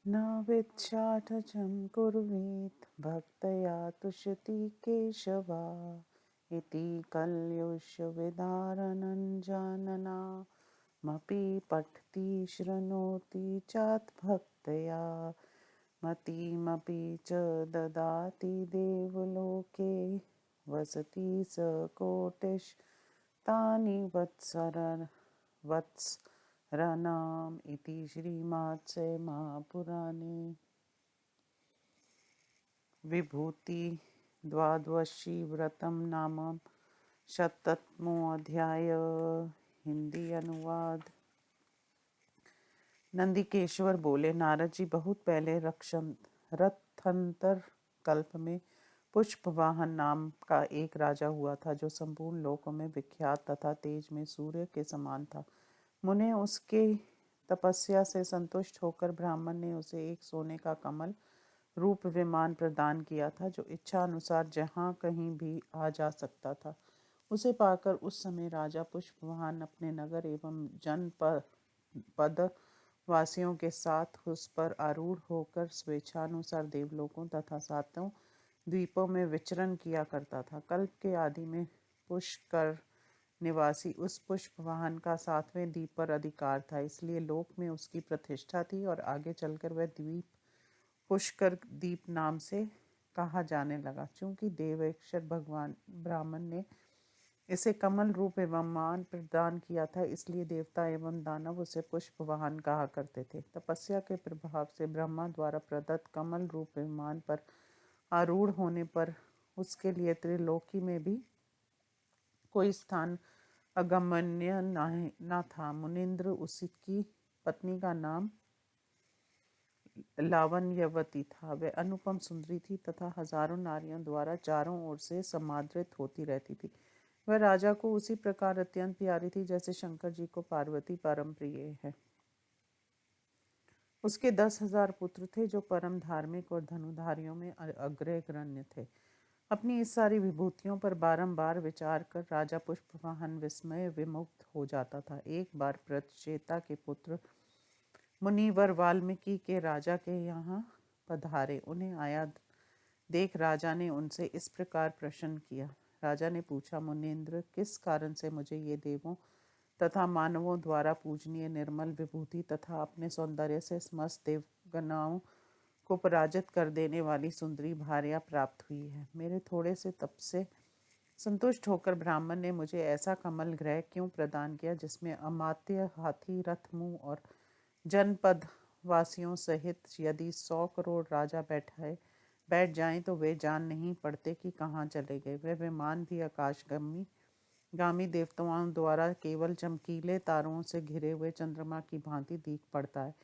न विच्छाठचं कुर्वीत भक्तया तुष्यति केशवा इति कल्युषविदारणञ्जननामपि पठति शृणोति चात्भक्तया मतिमपि च ददाति देवलोके वसति स कोटिशतानि वत्सराणाम् इति श्रीमद् महापुराणे विभूति द्वादशी व्रतम नाम शतमोऽध्याय। हिंदी अनुवाद। नंदिकेश्वर बोले, नारद जी, बहुत पहले रथंतर कल्प में पुष्पवाहन नाम का एक राजा हुआ था जो संपूर्ण लोकों में विख्यात तथा तेज में सूर्य के समान था। मुने उसके तपस्या से संतुष्ट होकर ब्राह्मण ने उसे एक सोने का कमल रूप विमान प्रदान किया था जो इच्छा अनुसार जहाँ कहीं भी आ जा सकता था। उसे पाकर उस समय राजा पुष्पवाहन अपने नगर एवं जनपद वासियों के साथ उस पर आरूढ़ होकर स्वेच्छानुसार देवलोकों तथा सातों द्वीपों में विचरण किया करता था। कल्प के आदि में पुष्कर निवासी उस पुष्पवाहन का 7वें द्वीप पर अधिकार था, इसलिए लोक में उसकी प्रतिष्ठा थी और आगे चलकर वह द्वीप पुष्कर द्वीप नाम से कहा जाने लगा। चूंकि देवेश्वर भगवान ब्राह्मण ने इसे कमल रूप एवं मान प्रदान किया था, इसलिए देवता एवं दानव उसे पुष्पवाहन कहा करते थे। तपस्या के प्रभाव से ब्रह्मा द्वारा प्रदत्त कमल रूप विमान पर आरूढ़ होने पर उसके लिए त्रिलोकी में भी कोई स्थान अगम्य न था। मुनिंद्र उसकी पत्नी का नाम लावण्यवती था। वह अनुपम सुंदरी थी तथा हजारों नारियों द्वारा चारों ओर से समादृत होती रहती थी। वह राजा को उसी प्रकार अत्यंत प्यारी थी जैसे शंकर जी को पार्वती परम प्रिय है। उसके 10,000 पुत्र थे जो परम धार्मिक और धनुधारियों में अग्रगण्य थे। अपनी इस सारी विभूतियों पर बारंबार विचार कर राजा पुष्पवाहन विस्मय विमुग्ध हो जाता था। एक बार प्रचेता के पुत्र मुनिवर वाल्मीकि के राजा के यहाँ पधारे। उन्हें आया देख राजा ने उनसे इस प्रकार प्रश्न किया। राजा ने पूछा, मुनीन्द्र, किस कारण से मुझे ये देवों तथा मानवों द्वारा पूजनीय निर्मल विभूति तथा अपने सौंदर्य से समस्त देवगणों को पराजित कर देने वाली सुंदरी भार्या प्राप्त हुई है? मेरे थोड़े से तप से संतुष्ट होकर ब्राह्मण ने मुझे ऐसा कमल ग्रह क्यों प्रदान किया जिसमें अमात्य हाथी रथ मुंह और जनपद वासियों सहित यदि 100 करोड़ राजा बैठ जाएं तो वे जान नहीं पड़ते कि कहाँ चले गए। वह विमान भी आकाशगामी देवताओं द्वारा केवल चमकीले तारों से घिरे हुए चंद्रमा की भांति दिख पड़ता है।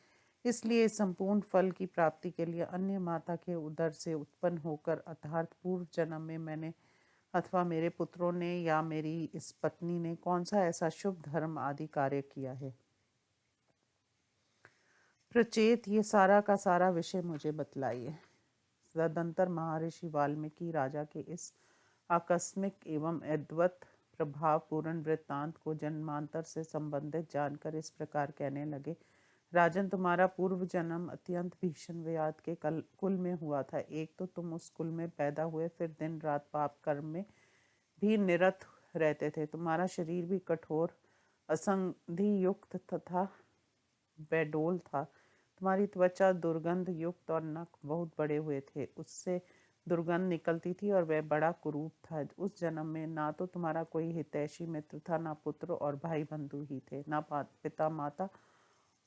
इसलिए संपूर्ण फल की प्राप्ति के लिए अन्य माता के उदर से उत्पन्न होकर अर्थात पूर्व जन्म में मैंने अथवा मेरे पुत्रों ने या मेरी इस पत्नी ने कौन सा ऐसा शुभ धर्म आदि कार्य किया है? प्रचेत ये सारा का सारा विषय मुझे बतलाइए। तदंतर महर्षि वाल्मीकि राजा के इस आकस्मिक एवं अद्भुत प्रभाव पूर्ण वृत्तांत को जन्मांतर से संबंधित जानकर इस प्रकार कहने लगे। राजन, तुम्हारा पूर्व जन्म अत्यंत भीषण व्याध के कुल में हुआ था। एक तो तुम उस कुल में पैदा हुए, फिर दिन रात पाप कर्म में भी निरत रहते थे। तुम्हारा शरीर भी कठोर असंधि युक्त तथा बेडोल था। तुम्हारी त्वचा दुर्गंध युक्त और नख बहुत बड़े हुए थे, उससे दुर्गंध निकलती थी और वह बड़ा कुरूप था। उस जन्म में ना तो तुम्हारा कोई हितैषी मित्र था, ना पुत्र और भाई बंधु ही थे, ना पिता माता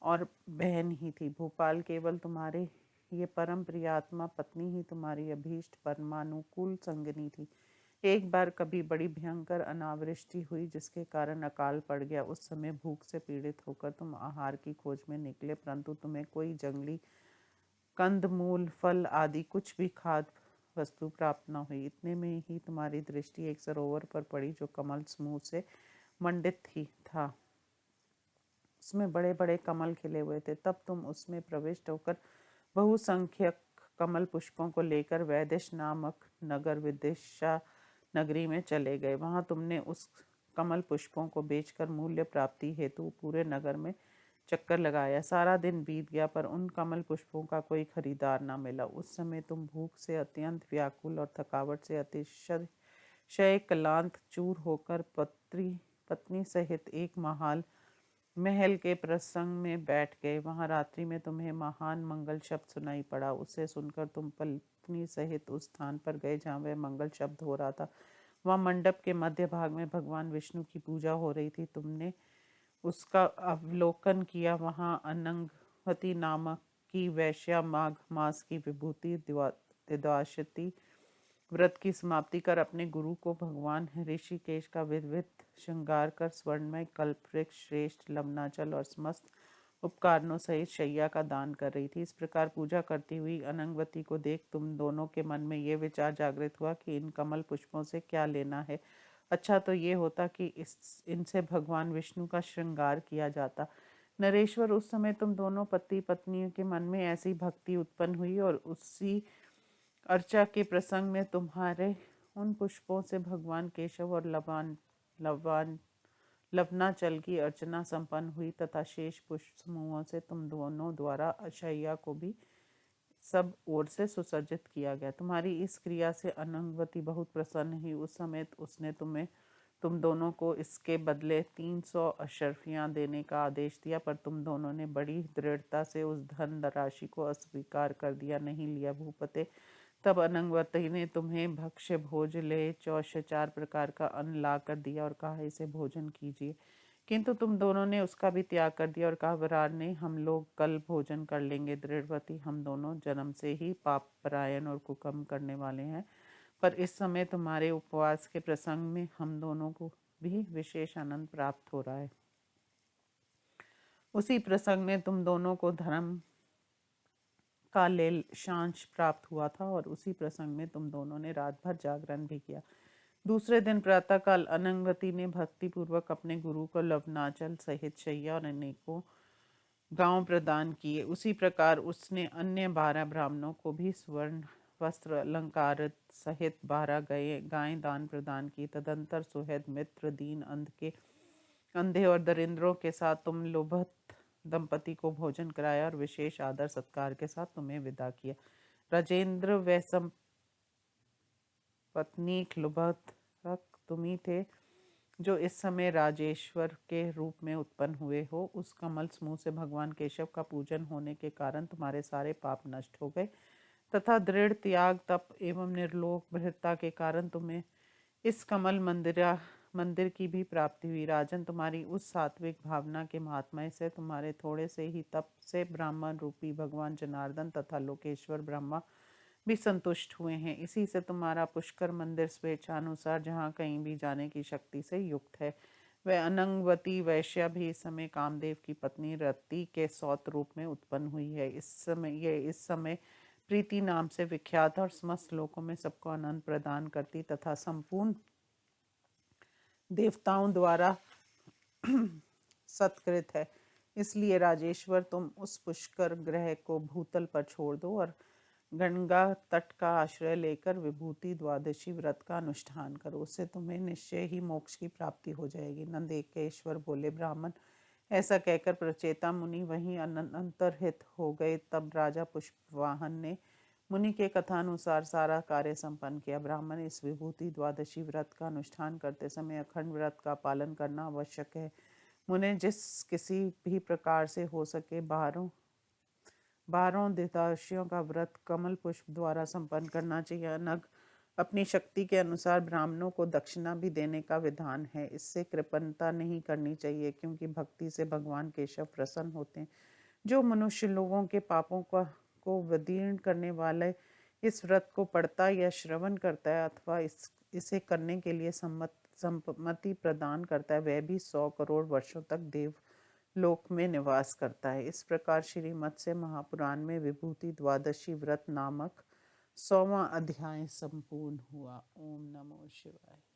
और बहन ही थी। भोपाल केवल तुम्हारे ये परम प्रियात्मा पत्नी ही तुम्हारी अभीष्ट परमानुकूल संगिनी थी। एक बार कभी बड़ी भयंकर अनावृष्टि हुई जिसके कारण अकाल पड़ गया। उस समय भूख से पीड़ित होकर तुम आहार की खोज में निकले, परंतु तुम्हें कोई जंगली कंद मूल फल आदि कुछ भी खाद्य वस्तु प्राप्त न हुई। इतने में ही तुम्हारी दृष्टि एक सरोवर पर पड़ी जो कमल समूह से मंडित ही था। उसमें बड़े बड़े कमल खिले हुए थे। तब तुम उसमें प्रविष्ट होकर बहुसंख्यक कमल पुष्पों को लेकर वैदिश नामक नगर विदिशा नगरी में चले गए। वहां तुमने उस कमल पुष्पों को बेचकर मूल्य प्राप्ति हेतु पूरे नगर में चक्कर लगाया। सारा दिन बीत गया पर उन कमल पुष्पों का कोई खरीदार न मिला। उस समय तुम भूख से अत्यंत व्याकुल और थकावट से अतिशय क्लांत चूर होकर पत्नी सहित एक महल के प्रसंग में बैठ गए। वहां रात्रि में तुम्हें महान मंगल शब्द सुनाई पड़ा। उसे सुनकर तुम पत्नी सहित उस स्थान पर गए जहाँ वह मंगल शब्द हो रहा था। वहाँ मंडप के मध्य भाग में भगवान विष्णु की पूजा हो रही थी। तुमने उसका अवलोकन किया। वहाँ अनंगवती नामक की वैश्या माघ मास की विभूति द्वादशी व्रत की समाप्ति कर अपने गुरु को भगवान ऋषिकेश का विधिवत श्रृंगार कर स्वर्णमय कल्पवृक्ष श्रेष्ठ लवनाचल और समस्त उपकरणों सहित शैया का दान कर रही थी। इस प्रकार पूजा करती हुई अनंगवती को देख तुम दोनों के मन में ये विचार जागृत हुआ कि इन कमल पुष्पों से क्या लेना है। अच्छा तो ये होता कि इनसे भगवान विष्णु का श्रृंगार किया जाता। नरेश्वर, उस समय तुम दोनों पति पत्नियों के मन में ऐसी भक्ति उत्पन्न हुई और उसी अर्चा के प्रसंग में तुम्हारे उन पुष्पों से भगवान केशव और लवान लवनाचल की अर्चना संपन्न हुई तथा शेष पुष्प समूहों से तुम दोनों द्वारा अशैया को भी सब ओर से सुसज्जित किया गया। तुम्हारी इस क्रिया से अनंगवती बहुत प्रसन्न हुई। उस समय उसने तुम दोनों को इसके बदले 300 अशर्फियां देने का आदेश दिया, पर तुम दोनों ने बड़ी दृढ़ता से उस धन राशि को अस्वीकार कर दिया। नहीं लिया भूपते। तब अनंगवती ने तुम्हें भक्ष्य भोज ले चौश 4 प्रकार का अन्न ला कर दिया और कहा इसे भोजन कीजिए, किंतु तुम दोनों ने उसका भी त्याग कर दिया और कहा वरार ने हम लोग कल भोजन कर लेंगे। दृढ़वती, हम दोनों जन्म से ही पाप परायण और कुकर्म करने वाले हैं, पर इस समय तुम्हारे उपवास के प्रसंग में हम दोनों को भी विशेष आनंद प्राप्त हो रहा है। उसी प्रसंग में तुम दोनों को धर्म का शांश प्राप्त हुआ था और उसी प्रसंग में तुम दोनों ने रात भर जागरण भी किया। दूसरे दिन प्रातःकाल अनंगवती ने भक्ति पूर्वक अपने गुरु को लवनाचल सहित शैया और अनेकों गांव प्रदान किए। उसी प्रकार उसने अन्य 12 ब्राह्मणों को भी स्वर्ण वस्त्र अलंकार सहित 12 गायें दान प्रदान की। तदंतर सुहृद मित्र दीन अंधे और दरिंद्रों के साथ तुम लोभत दंपति को भोजन कराया और विशेष आदर सत्कार के साथ तुम्हें विदा किया। राजेंद्र व पत्नी लुभतक तुम ही थे जो इस समय राजेश्वर के रूप में उत्पन्न हुए हो। उस कमल समूह से भगवान केशव का पूजन होने के कारण तुम्हारे सारे पाप नष्ट हो गए तथा दृढ़ त्याग तप एवं निर्लोक दृढ़ता के कारण तुम्हें इस कमल मंदिर की भी प्राप्ति हुई। राजन, तुम्हारी उस सात्विक भावना के महात्म्य से तुम्हारे थोड़े से ही तप से ब्राह्मण रूपी भगवान जनार्दन तथा लोकेश्वर ब्रह्मा भी संतुष्ट हुए हैं। इसी से तुम्हारा पुष्कर मंदिर स्वेच्छानुसार जहाँ कहीं भी जाने की शक्ति से युक्त है। वह अनंगवती वैश्या भी इस समय कामदेव की पत्नी रति के सौत रूप में उत्पन्न हुई है। इस समय प्रीति नाम से विख्यात और समस्त लोकों में सबको आनंद प्रदान करती तथा संपूर्ण देवताओं द्वारा सत्कृत है। इसलिए राजेश्वर, तुम उस पुष्कर ग्रह को भूतल पर छोड़ दो और गंगा तट का आश्रय लेकर विभूति द्वादशी व्रत का अनुष्ठान करो। उससे तुम्हें निश्चय ही मोक्ष की प्राप्ति हो जाएगी। नंदेकेश्वर बोले, ब्राह्मण ऐसा कहकर प्रचेता मुनि वहीं अंतर्हित हो गए। तब राजा पुष्पवाहन ने मुनि के कथानुसार सारा कार्य संपन्न किया। ब्राह्मण, इस विभूति द्वादशी व्रत का अनुष्ठान करते समय अखंड व्रत का पालन करना आवश्यक है। मुने जिस किसी भी प्रकार से हो सके बारहों द्वादशियों का व्रत कमल पुष्प द्वारा संपन्न करना चाहिए। नग अपनी शक्ति के अनुसार ब्राह्मणों को दक्षिणा भी देने का विधान है। इससे कृपणता नहीं करनी चाहिए, क्योंकि भक्ति से भगवान केशव प्रसन्न होते हैं। जो मनुष्य लोगों के पापों को विदीर्ण करने वाले इस व्रत को पढ़ता या श्रवण करता है अथवा इसे करने के लिए सम्मति प्रदान करता है, वह भी 100 करोड़ वर्षों तक देवलोक में निवास करता है। इस प्रकार श्री मत्स्य महापुराण में विभूति द्वादशी व्रत नामक 100वां अध्याय संपूर्ण हुआ। ओम नमो शिवाय।